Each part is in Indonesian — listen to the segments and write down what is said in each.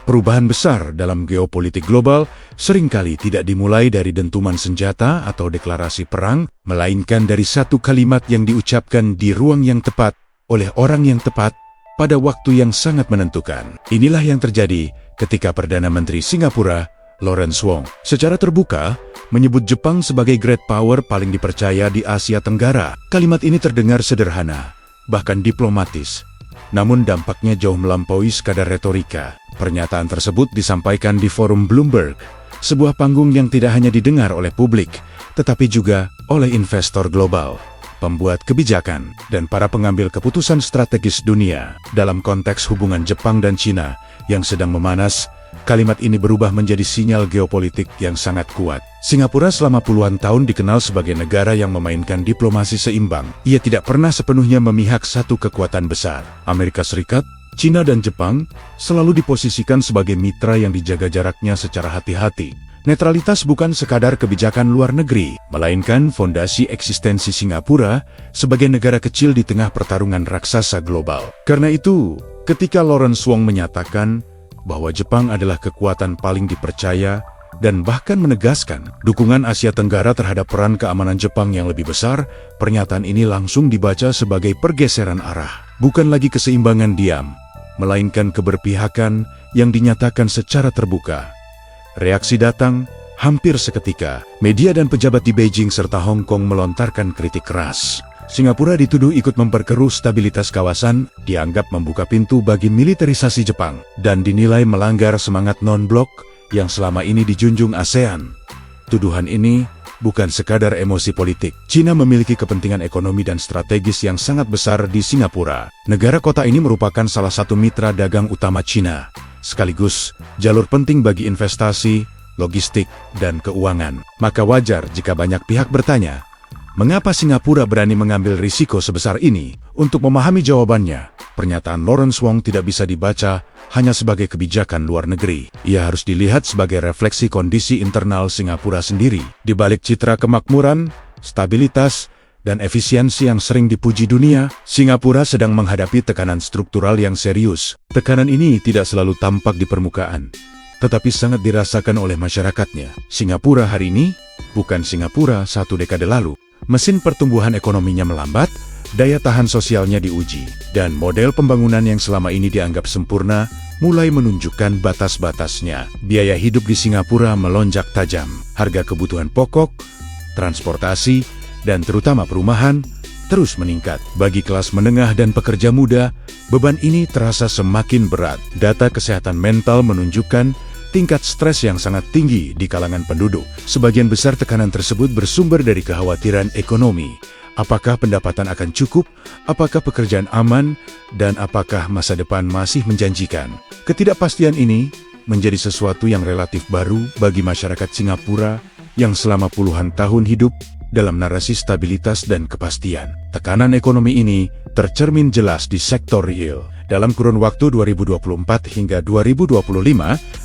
Perubahan besar dalam geopolitik global seringkali tidak dimulai dari dentuman senjata atau deklarasi perang, melainkan dari satu kalimat yang diucapkan di ruang yang tepat, oleh orang yang tepat, pada waktu yang sangat menentukan. Inilah yang terjadi ketika Perdana Menteri Singapura, Lawrence Wong, secara terbuka menyebut Jepang sebagai great power paling dipercaya di Asia Tenggara. Kalimat ini terdengar sederhana, bahkan diplomatis. Namun dampaknya jauh melampaui sekadar retorika. Pernyataan tersebut disampaikan di forum Bloomberg, sebuah panggung yang tidak hanya didengar oleh publik, tetapi juga oleh investor global, pembuat kebijakan, dan para pengambil keputusan strategis dunia. Dalam konteks hubungan Jepang dan China yang sedang memanas, kalimat ini berubah menjadi sinyal geopolitik yang sangat kuat. Singapura selama puluhan tahun dikenal sebagai negara yang memainkan diplomasi seimbang. Ia tidak pernah sepenuhnya memihak satu kekuatan besar. Amerika Serikat, China dan Jepang selalu diposisikan sebagai mitra yang dijaga jaraknya secara hati-hati. Netralitas bukan sekadar kebijakan luar negeri, melainkan fondasi eksistensi Singapura sebagai negara kecil di tengah pertarungan raksasa global. Karena itu, ketika Lawrence Wong menyatakan bahwa Jepang adalah kekuatan paling dipercaya dan bahkan menegaskan dukungan Asia Tenggara terhadap peran keamanan Jepang yang lebih besar, pernyataan ini langsung dibaca sebagai pergeseran arah. Bukan lagi keseimbangan diam, melainkan keberpihakan yang dinyatakan secara terbuka. Reaksi datang hampir seketika. Media dan pejabat di Beijing serta Hong Kong melontarkan kritik keras. Singapura dituduh ikut memperkeruh stabilitas kawasan, dianggap membuka pintu bagi militerisasi Jepang, dan dinilai melanggar semangat non-blok yang selama ini dijunjung ASEAN. Tuduhan ini bukan sekadar emosi politik. China memiliki kepentingan ekonomi dan strategis yang sangat besar di Singapura. Negara kota ini merupakan salah satu mitra dagang utama China, sekaligus jalur penting bagi investasi, logistik, dan keuangan. Maka wajar jika banyak pihak bertanya, mengapa Singapura berani mengambil risiko sebesar ini? Untuk memahami jawabannya, pernyataan Lawrence Wong tidak bisa dibaca hanya sebagai kebijakan luar negeri. Ia harus dilihat sebagai refleksi kondisi internal Singapura sendiri. Di balik citra kemakmuran, stabilitas, dan efisiensi yang sering dipuji dunia, Singapura sedang menghadapi tekanan struktural yang serius. Tekanan ini tidak selalu tampak di permukaan, tetapi sangat dirasakan oleh masyarakatnya. Singapura hari ini bukan Singapura satu dekade lalu. Mesin pertumbuhan ekonominya melambat, daya tahan sosialnya diuji, dan model pembangunan yang selama ini dianggap sempurna mulai menunjukkan batas-batasnya. Biaya hidup di Singapura melonjak tajam. Harga kebutuhan pokok, transportasi, dan terutama perumahan terus meningkat. Bagi kelas menengah dan pekerja muda, beban ini terasa semakin berat. Data kesehatan mental menunjukkan tingkat stres yang sangat tinggi di kalangan penduduk. Sebagian besar tekanan tersebut bersumber dari kekhawatiran ekonomi. Apakah pendapatan akan cukup? Apakah pekerjaan aman? Dan apakah masa depan masih menjanjikan? Ketidakpastian ini menjadi sesuatu yang relatif baru bagi masyarakat Singapura yang selama puluhan tahun hidup dalam narasi stabilitas dan kepastian. Tekanan ekonomi ini tercermin jelas di sektor real. Dalam kurun waktu 2024 hingga 2025,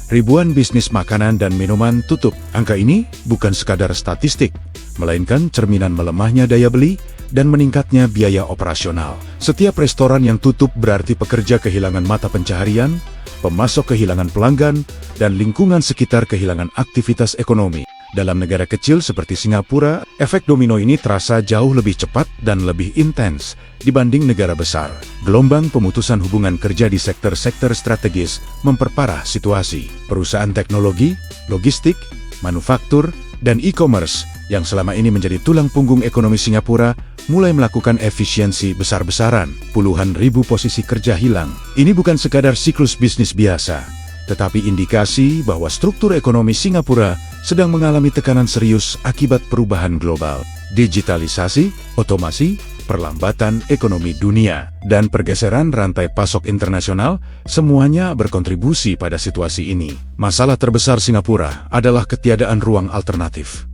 ribuan bisnis makanan dan minuman tutup. Angka ini bukan sekadar statistik, melainkan cerminan melemahnya daya beli dan meningkatnya biaya operasional. Setiap restoran yang tutup berarti pekerja kehilangan mata pencaharian, pemasok kehilangan pelanggan, dan lingkungan sekitar kehilangan aktivitas ekonomi. Dalam negara kecil seperti Singapura, efek domino ini terasa jauh lebih cepat dan lebih intens dibanding negara besar. Gelombang pemutusan hubungan kerja di sektor-sektor strategis memperparah situasi. Perusahaan teknologi, logistik, manufaktur, dan e-commerce yang selama ini menjadi tulang punggung ekonomi Singapura mulai melakukan efisiensi besar-besaran. Puluhan ribu posisi kerja hilang. Ini bukan sekadar siklus bisnis biasa, tetapi indikasi bahwa struktur ekonomi Singapura sedang mengalami tekanan serius akibat perubahan global. Digitalisasi, otomasi, perlambatan ekonomi dunia, dan pergeseran rantai pasok internasional semuanya berkontribusi pada situasi ini. Masalah terbesar Singapura adalah ketiadaan ruang alternatif.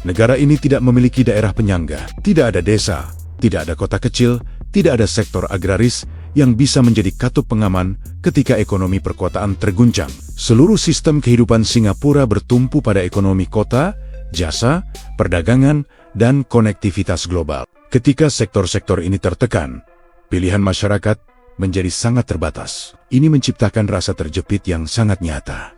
Negara ini tidak memiliki daerah penyangga, tidak ada desa, tidak ada kota kecil, tidak ada sektor agraris yang bisa menjadi katup pengaman ketika ekonomi perkotaan terguncang. Seluruh sistem kehidupan Singapura bertumpu pada ekonomi kota, jasa, perdagangan, dan konektivitas global. Ketika sektor-sektor ini tertekan, pilihan masyarakat menjadi sangat terbatas. Ini menciptakan rasa terjepit yang sangat nyata.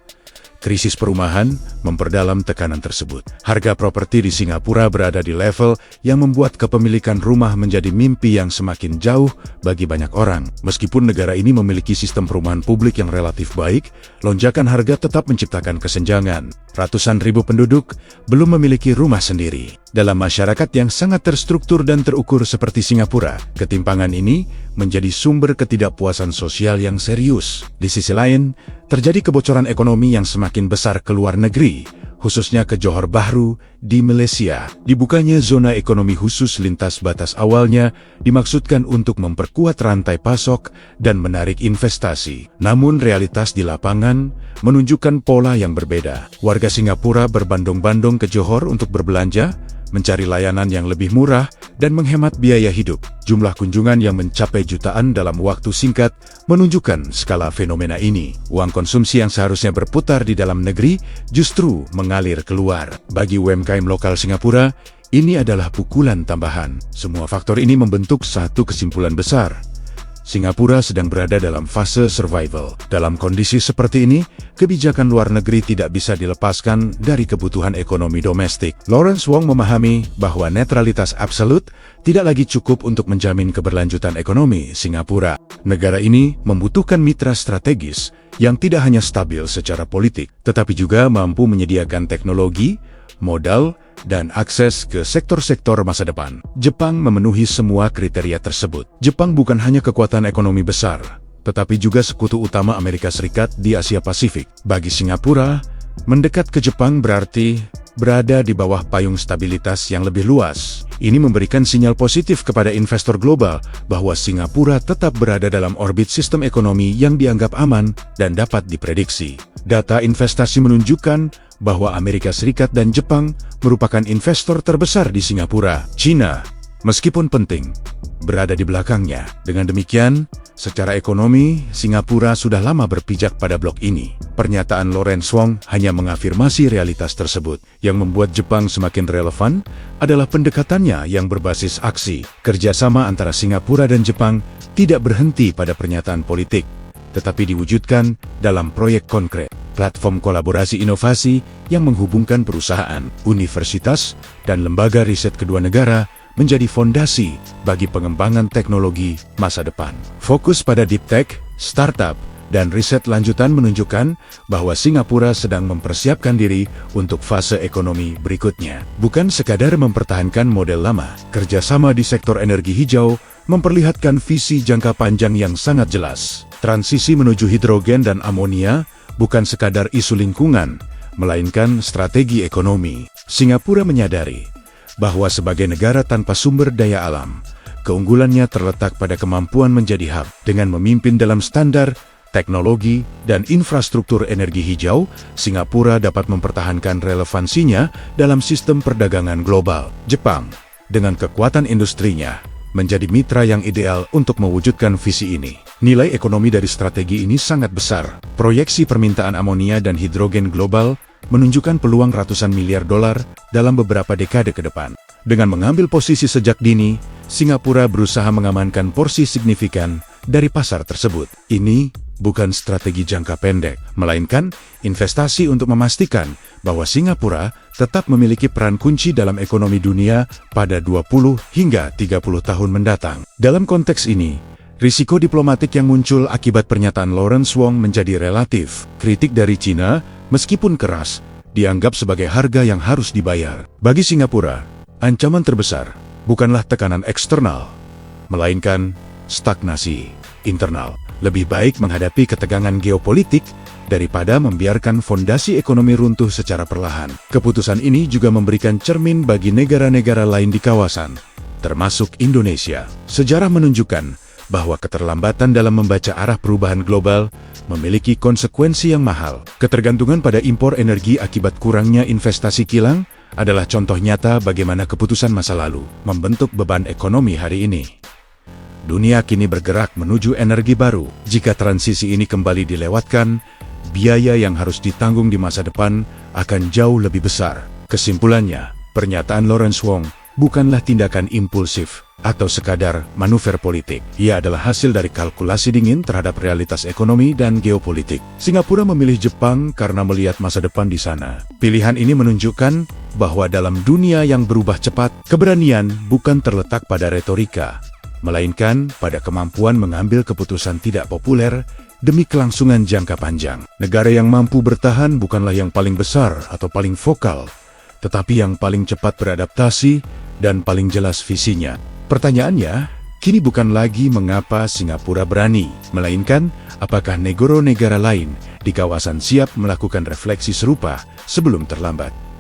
Krisis perumahan memperdalam tekanan tersebut. Harga properti di Singapura berada di level yang membuat kepemilikan rumah menjadi mimpi yang semakin jauh bagi banyak orang. Meskipun negara ini memiliki sistem perumahan publik yang relatif baik, lonjakan harga tetap menciptakan kesenjangan. Ratusan ribu penduduk belum memiliki rumah sendiri. Dalam masyarakat yang sangat terstruktur dan terukur seperti Singapura, ketimpangan ini menjadi sumber ketidakpuasan sosial yang serius. Di sisi lain, terjadi kebocoran ekonomi yang semakin besar ke luar negeri, khususnya ke Johor Bahru di Malaysia. Dibukanya zona ekonomi khusus lintas batas awalnya dimaksudkan untuk memperkuat rantai pasok dan menarik investasi. Namun realitas di lapangan menunjukkan pola yang berbeda. Warga Singapura berbondong-bondong ke Johor untuk berbelanja, mencari layanan yang lebih murah, dan menghemat biaya hidup. Jumlah kunjungan yang mencapai jutaan dalam waktu singkat menunjukkan skala fenomena ini. Uang konsumsi yang seharusnya berputar di dalam negeri justru mengalir keluar. Bagi UMKM lokal Singapura, ini adalah pukulan tambahan. Semua faktor ini membentuk satu kesimpulan besar. Singapura sedang berada dalam fase survival. Dalam kondisi seperti ini, kebijakan luar negeri tidak bisa dilepaskan dari kebutuhan ekonomi domestik. Lawrence Wong memahami bahwa netralitas absolut tidak lagi cukup untuk menjamin keberlanjutan ekonomi Singapura. Negara ini membutuhkan mitra strategis yang tidak hanya stabil secara politik, tetapi juga mampu menyediakan teknologi, modal, dan akses ke sektor-sektor masa depan. Jepang memenuhi semua kriteria tersebut. Jepang bukan hanya kekuatan ekonomi besar, tetapi juga sekutu utama Amerika Serikat di Asia Pasifik. Bagi Singapura, mendekat ke Jepang berarti berada di bawah payung stabilitas yang lebih luas. Ini memberikan sinyal positif kepada investor global bahwa Singapura tetap berada dalam orbit sistem ekonomi yang dianggap aman dan dapat diprediksi. Data investasi menunjukkan bahwa Amerika Serikat dan Jepang merupakan investor terbesar di Singapura. China, meskipun penting, berada di belakangnya. Dengan demikian, secara ekonomi, Singapura sudah lama berpijak pada blok ini. Pernyataan Lawrence Wong hanya mengafirmasi realitas tersebut. Yang membuat Jepang semakin relevan adalah pendekatannya yang berbasis aksi. Kerjasama antara Singapura dan Jepang tidak berhenti pada pernyataan politik, tetapi diwujudkan dalam proyek konkret. Platform kolaborasi inovasi yang menghubungkan perusahaan, universitas, dan lembaga riset kedua negara menjadi fondasi bagi pengembangan teknologi masa depan. Fokus pada deep tech, startup, dan riset lanjutan menunjukkan bahwa Singapura sedang mempersiapkan diri untuk fase ekonomi berikutnya. Bukan sekadar mempertahankan model lama, kerjasama di sektor energi hijau memperlihatkan visi jangka panjang yang sangat jelas. Transisi menuju hidrogen dan amonia bukan sekadar isu lingkungan, melainkan strategi ekonomi. Singapura menyadari bahwa sebagai negara tanpa sumber daya alam, keunggulannya terletak pada kemampuan menjadi hub. Dengan memimpin dalam standar, teknologi, dan infrastruktur energi hijau, Singapura dapat mempertahankan relevansinya dalam sistem perdagangan global. Jepang, dengan kekuatan industrinya, menjadi mitra yang ideal untuk mewujudkan visi ini. Nilai ekonomi dari strategi ini sangat besar. Proyeksi permintaan amonia dan hidrogen global menunjukkan peluang ratusan miliar dolar dalam beberapa dekade ke depan. Dengan mengambil posisi sejak dini, Singapura berusaha mengamankan porsi signifikan dari pasar tersebut. Ini bukan strategi jangka pendek, melainkan investasi untuk memastikan bahwa Singapura tetap memiliki peran kunci dalam ekonomi dunia pada 20 hingga 30 tahun mendatang. Dalam konteks ini, risiko diplomatik yang muncul akibat pernyataan Lawrence Wong menjadi relatif. Kritik dari China, meskipun keras, dianggap sebagai harga yang harus dibayar. Bagi Singapura, ancaman terbesar bukanlah tekanan eksternal, melainkan stagnasi internal. Lebih baik menghadapi ketegangan geopolitik daripada membiarkan fondasi ekonomi runtuh secara perlahan. Keputusan ini juga memberikan cermin bagi negara-negara lain di kawasan, termasuk Indonesia. Sejarah menunjukkan bahwa keterlambatan dalam membaca arah perubahan global memiliki konsekuensi yang mahal. Ketergantungan pada impor energi akibat kurangnya investasi kilang adalah contoh nyata bagaimana keputusan masa lalu membentuk beban ekonomi hari ini. Dunia kini bergerak menuju energi baru. Jika transisi ini kembali dilewatkan, biaya yang harus ditanggung di masa depan akan jauh lebih besar. Kesimpulannya, pernyataan Lawrence Wong bukanlah tindakan impulsif, atau sekadar manuver politik. Ia adalah hasil dari kalkulasi dingin terhadap realitas ekonomi dan geopolitik. Singapura memilih Jepang karena melihat masa depan di sana. Pilihan ini menunjukkan bahwa dalam dunia yang berubah cepat, keberanian bukan terletak pada retorika, melainkan pada kemampuan mengambil keputusan tidak populer demi kelangsungan jangka panjang. Negara yang mampu bertahan bukanlah yang paling besar atau paling vokal, tetapi yang paling cepat beradaptasi dan paling jelas visinya. Pertanyaannya, kini bukan lagi mengapa Singapura berani, melainkan apakah negara-negara lain di kawasan siap melakukan refleksi serupa sebelum terlambat.